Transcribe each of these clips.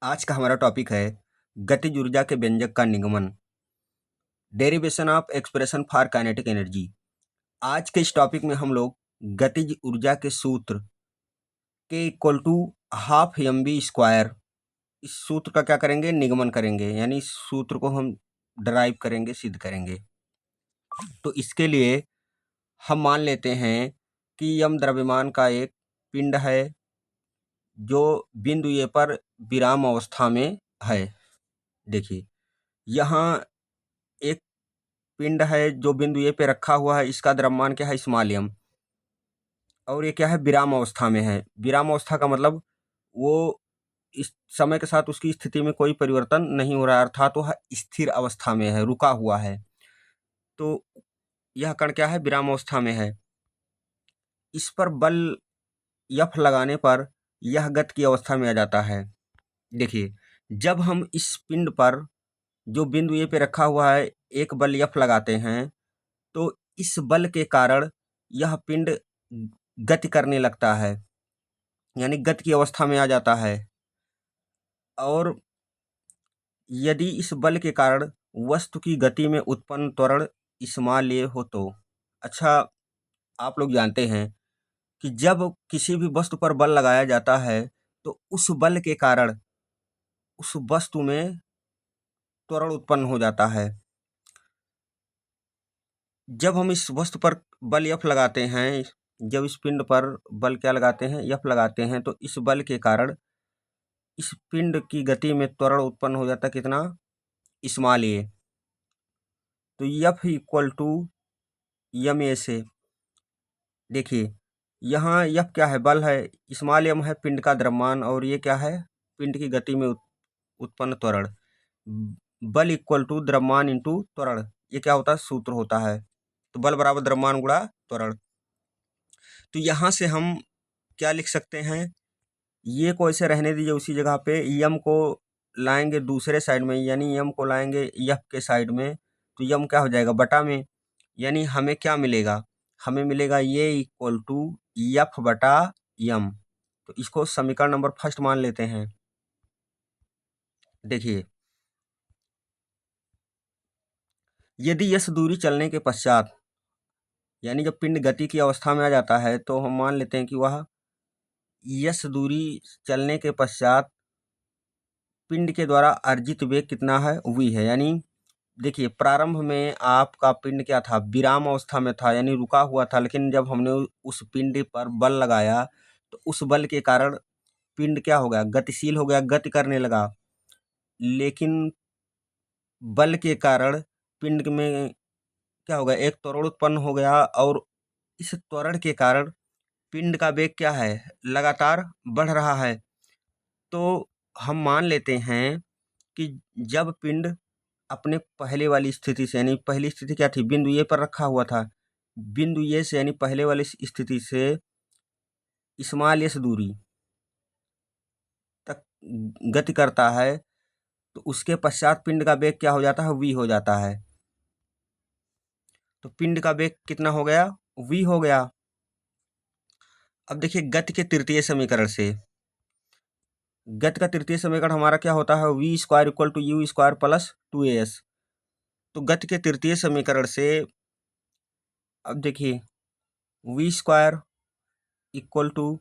आज का हमारा टॉपिक है गतिज ऊर्जा के व्यंजक का निगमन, derivation of expression for kinetic energy. आज के इस टॉपिक में हम लोग गतिज ऊर्जा के सूत्र K equal to half m v square, इस सूत्र का क्या करेंगे, निगमन करेंगे, यानी इस सूत्र को हम डराइव करेंगे, सिद्ध करेंगे। तो इसके लिए हम मान लेते हैं कि यम द्रव्यमान का एक पिंड है जो बिंदु ए पर विराम अवस्था में है। देखिए, यहाँ एक पिंड है जो बिंदु ए पे रखा हुआ है, इसका द्रव्यमान क्या है, स्मॉल एम, और ये क्या है, विराम अवस्था में है। विराम अवस्था का मतलब वो इस समय के साथ उसकी स्थिति में कोई परिवर्तन नहीं हो रहा है, अर्थात वह स्थिर अवस्था में है, रुका हुआ है। तो यह कण क्या है, विराम अवस्था में है। इस पर बल F लगाने पर यह गति की अवस्था में आ जाता है। देखिए, जब हम इस पिंड पर जो बिंदु ए पे रखा हुआ है एक बल F लगाते हैं, तो इस बल के कारण यह पिंड गति करने लगता है, यानी गति की अवस्था में आ जाता है। और यदि इस बल के कारण वस्तु की गति में उत्पन्न त्वरण स्मॉल ए हो तो, अच्छा, आप लोग जानते हैं कि जब किसी भी वस्तु पर बल लगाया जाता है तो उस बल के कारण उस वस्तु में त्वरण उत्पन्न हो जाता है। जब हम इस वस्तु पर बल F लगाते हैं, जब इस पिंड पर बल क्या लगाते हैं, F लगाते हैं, तो इस बल के कारण इस पिंड की गति में त्वरण उत्पन्न हो जाता है, कितना, स्मॉल ए। तो F equal to m a से, देखिए यहाँ F क्या है, बल है, स्मॉल एम है पिंड का द्रव्यमान, और ये क्या है, पिंड की गति में उत्पन्न त्वरण। बल इक्वल टू द्रव्यमान इंटू त्वरण, ये क्या होता है, सूत्र होता है। तो बल बराबर द्रव्यमान गुणा त्वरण। तो यहाँ से हम क्या लिख सकते हैं, ये को ऐसे रहने दीजिए उसी जगह पे, यम को लाएंगे दूसरे साइड में, यानी यम को लाएंगे यफ के साइड में, तो यम क्या हो जाएगा, बटा में, यानी हमें क्या मिलेगा, हमें मिलेगा ये इक्वल टू यफ बटा यम। तो इसको समीकरण नंबर फर्स्ट मान लेते हैं। देखिए, यदि यस दूरी चलने के पश्चात, यानी जब पिंड गति की अवस्था में आ जाता है, तो हम मान लेते हैं कि वह यस दूरी चलने के पश्चात पिंड के द्वारा अर्जित वेग कितना है, v है। यानी देखिए, प्रारंभ में आपका पिंड क्या था, विराम अवस्था में था, यानी रुका हुआ था, लेकिन जब हमने उस पिंड पर बल लगाया तो उस बल के कारण पिंड क्या हो गया, गतिशील हो गया, गति करने लगा। लेकिन बल के कारण पिंड में क्या हो गया, एक त्वरण उत्पन्न हो गया, और इस त्वरण के कारण पिंड का वेग क्या है, लगातार बढ़ रहा है। तो हम मान लेते हैं कि जब पिंड अपने पहले वाली स्थिति से, यानी पहली स्थिति क्या थी, बिंदु ए पर रखा हुआ था, बिंदु ए से यानी पहले वाली स्थिति से स्मॉल एस दूरी तक गति करता है, तो उसके पश्चात पिंड का वेग क्या हो जाता है, v हो जाता है। तो पिंड का वेग कितना हो गया, v हो गया। अब देखिए, गति के तृतीय समीकरण से, गति का तृतीय समीकरण हमारा क्या होता है, v square equal to u square plus 2as। तो गति के तृतीय समीकरण से अब देखिए, v स्क्वायर इक्वल टू,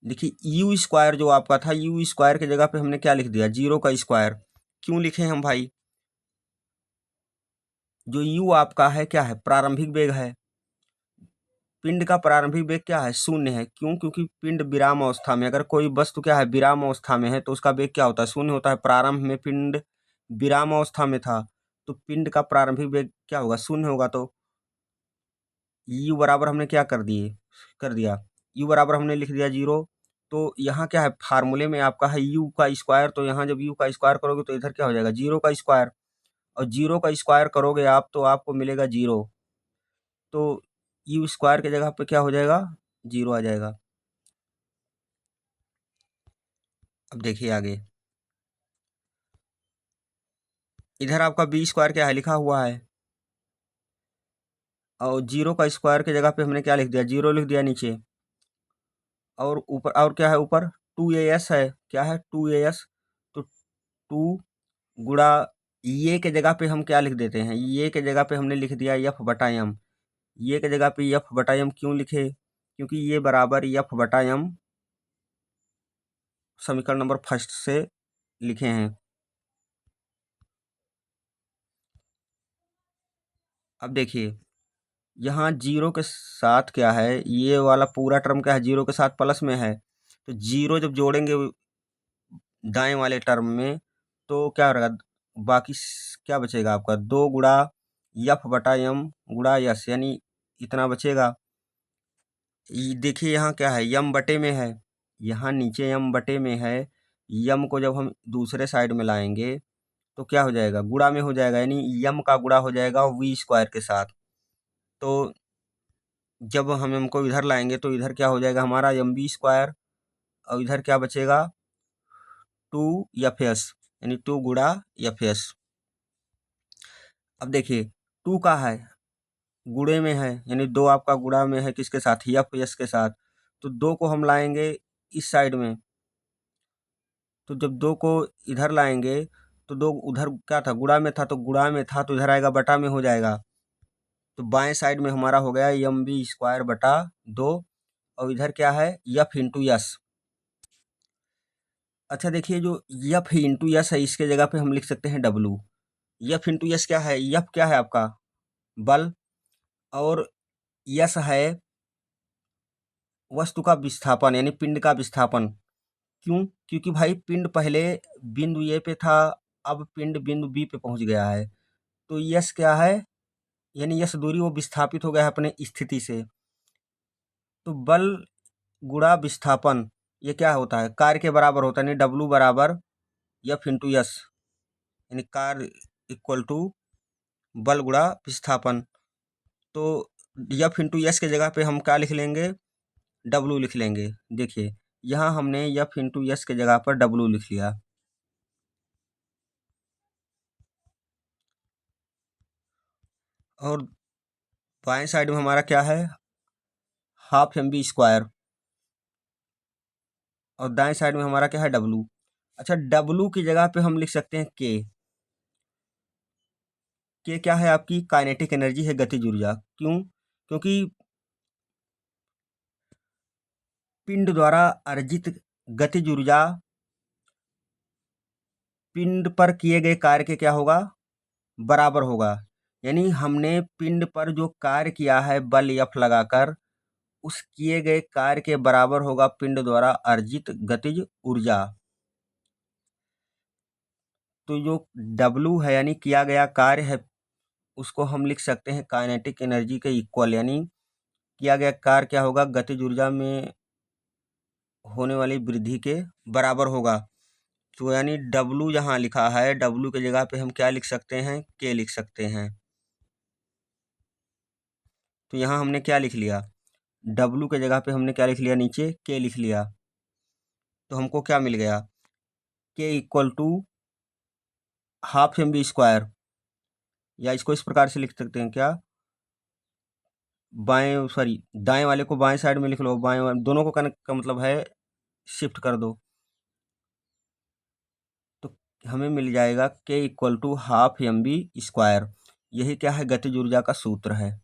देखिए यू स्क्वायर जो आपका था, यू स्क्वायर की जगह पे हमने क्या लिख दिया, 0 का स्क्वायर। क्यों लिखे हम भाई, जो यू आपका है क्या है, प्रारंभिक वेग है। पिंड का प्रारंभिक वेग क्या है, 0 है। क्यों, क्योंकि पिंड विराम अवस्था में, अगर कोई वस्तु क्या है, विराम अवस्था में है, तो उसका वेग क्या होता है, 0 होता है। प्रारंभ में पिंड विराम अवस्था में था, तो पिंड का प्रारंभिक वेग क्या होगा, 0 होगा। तो यू बराबर हमने क्या कर दिया, यू बराबर हमने लिख दिया 0। तो यहाँ क्या है, फार्मूले में आपका है यू का स्क्वायर, तो यहाँ जब यू का स्क्वायर करोगे तो इधर क्या हो जाएगा, 0 का स्क्वायर, और 0 का स्क्वायर करोगे आप तो आपको मिलेगा 0। तो यू स्क्वायर की जगह पे क्या हो जाएगा, 0 आ जाएगा। अब देखिए आगे, इधर आपका बी स्क्वायर क्या है, लिखा हुआ है, और 0 का स्क्वायर की जगह पे हमने क्या लिख दिया, 0 लिख दिया नीचे। और ऊपर और क्या है, ऊपर 2as है, क्या है, 2as। तो टू गुणा ये के जगह पे हम क्या लिख देते हैं, ये के जगह पे हमने लिख दिया एफ बटा एम। ये के जगह पे एफ बटा एम क्यों लिखे, क्योंकि ये बराबर एफ बटा एम समीकरण नंबर फर्स्ट से लिखे हैं। अब देखिए यहाँ जीरो के साथ क्या है, ये वाला पूरा टर्म क्या है, जीरो के साथ प्लस में है, तो जीरो जब जोड़ेंगे दाएं वाले टर्म में तो क्या रहेगा, बाकी क्या बचेगा आपका, दो गुणा एफ बटा एम गुणा यस, यानी इतना बचेगा। देखिए यहाँ क्या है, यम बटे में है, यहाँ नीचे यम बटे में है, यम को जब हम दूसरे साइड में लाएंगे तो क्या हो जाएगा, गुणा में हो जाएगा, यानी यम का गुणा हो जाएगा वी स्क्वायर के साथ। तो जब हम एम को इधर लाएंगे तो इधर क्या हो जाएगा हमारा एम बी स्क्वायर, और इधर क्या बचेगा टू एफ एस, यानी टू गुणा एफ एस। अब देखिए टू का है गुणे में है, यानी दो आपका गुणा में है किसके साथ, एफ एस के साथ, तो दो को हम लाएंगे इस साइड में, तो जब दो को इधर लाएंगे तो दो उधर क्या था, गुणा में था, तो गुणा में था तो इधर आएगा बटा में हो जाएगा, तो बाएं साइड में हमारा हो गया एम बी स्क्वायर बटा दो, और इधर क्या है एफ इंटू यस। अच्छा देखिए जो एफ इंटू यस है इसके जगह पे हम लिख सकते हैं डब्लू। एफ इंटू यस क्या है, एफ क्या है आपका बल, और यस है वस्तु का विस्थापन यानी पिंड का विस्थापन। क्यों, क्योंकि भाई पिंड पहले बिंदु ए पे था, अब पिंड बिंदु बी पे पहुंच गया है, तो यस क्या है, यानी यस दूरी वो विस्थापित हो गया है अपने स्थिति से। तो बल गुणा विस्थापन ये क्या होता है, कार्य के बराबर होता है, यानी डब्लू बराबर एफ इंटू यस, यानी कार्य इक्वल टू बल गुणा विस्थापन। तो एफ इंटू यस के जगह पे हम क्या लिख लेंगे, डब्लू लिख लेंगे। देखिए यहाँ हमने एफ इंटू यस के जगह पर डब्लू लिख लिया, और बाएं साइड में हमारा क्या है हाफ एम बी स्क्वायर, और दाएं साइड में हमारा क्या है डब्लू। अच्छा डब्लू की जगह पे हम लिख सकते हैं के क्या है आपकी काइनेटिक एनर्जी है, गतिज ऊर्जा। क्यों, क्योंकि पिंड द्वारा अर्जित गतिज ऊर्जा पिंड पर किए गए कार्य के क्या होगा बराबर होगा, यानी हमने पिंड पर जो कार्य किया है बल एफ लगाकर, उस किए गए कार्य के बराबर होगा पिंड द्वारा अर्जित गतिज ऊर्जा। तो जो डब्लू है यानी किया गया कार्य है, उसको हम लिख सकते हैं काइनेटिक एनर्जी के इक्वल, यानी किया गया कार्य क्या होगा गतिज ऊर्जा में होने वाली वृद्धि के बराबर होगा। तो यानी डब्लू जहाँ लिखा है, डब्लू के जगह पे हम क्या लिख सकते हैं, के लिख सकते हैं। तो यहाँ हमने क्या लिख लिया, डब्लू के जगह पे हमने क्या लिख लिया, नीचे के लिख लिया, तो हमको क्या मिल गया, K equal to half m v square, या इसको इस प्रकार से लिख सकते हैं क्या, बाएं सॉरी दाएं वाले को बाएं साइड में लिख लो, बाएं वाले दोनों को कनेक्ट का मतलब है शिफ्ट कर दो, तो हमें मिल जाएगा K equal to half m v square. यही क्या है गतिज ऊर्जा का सूत्र है।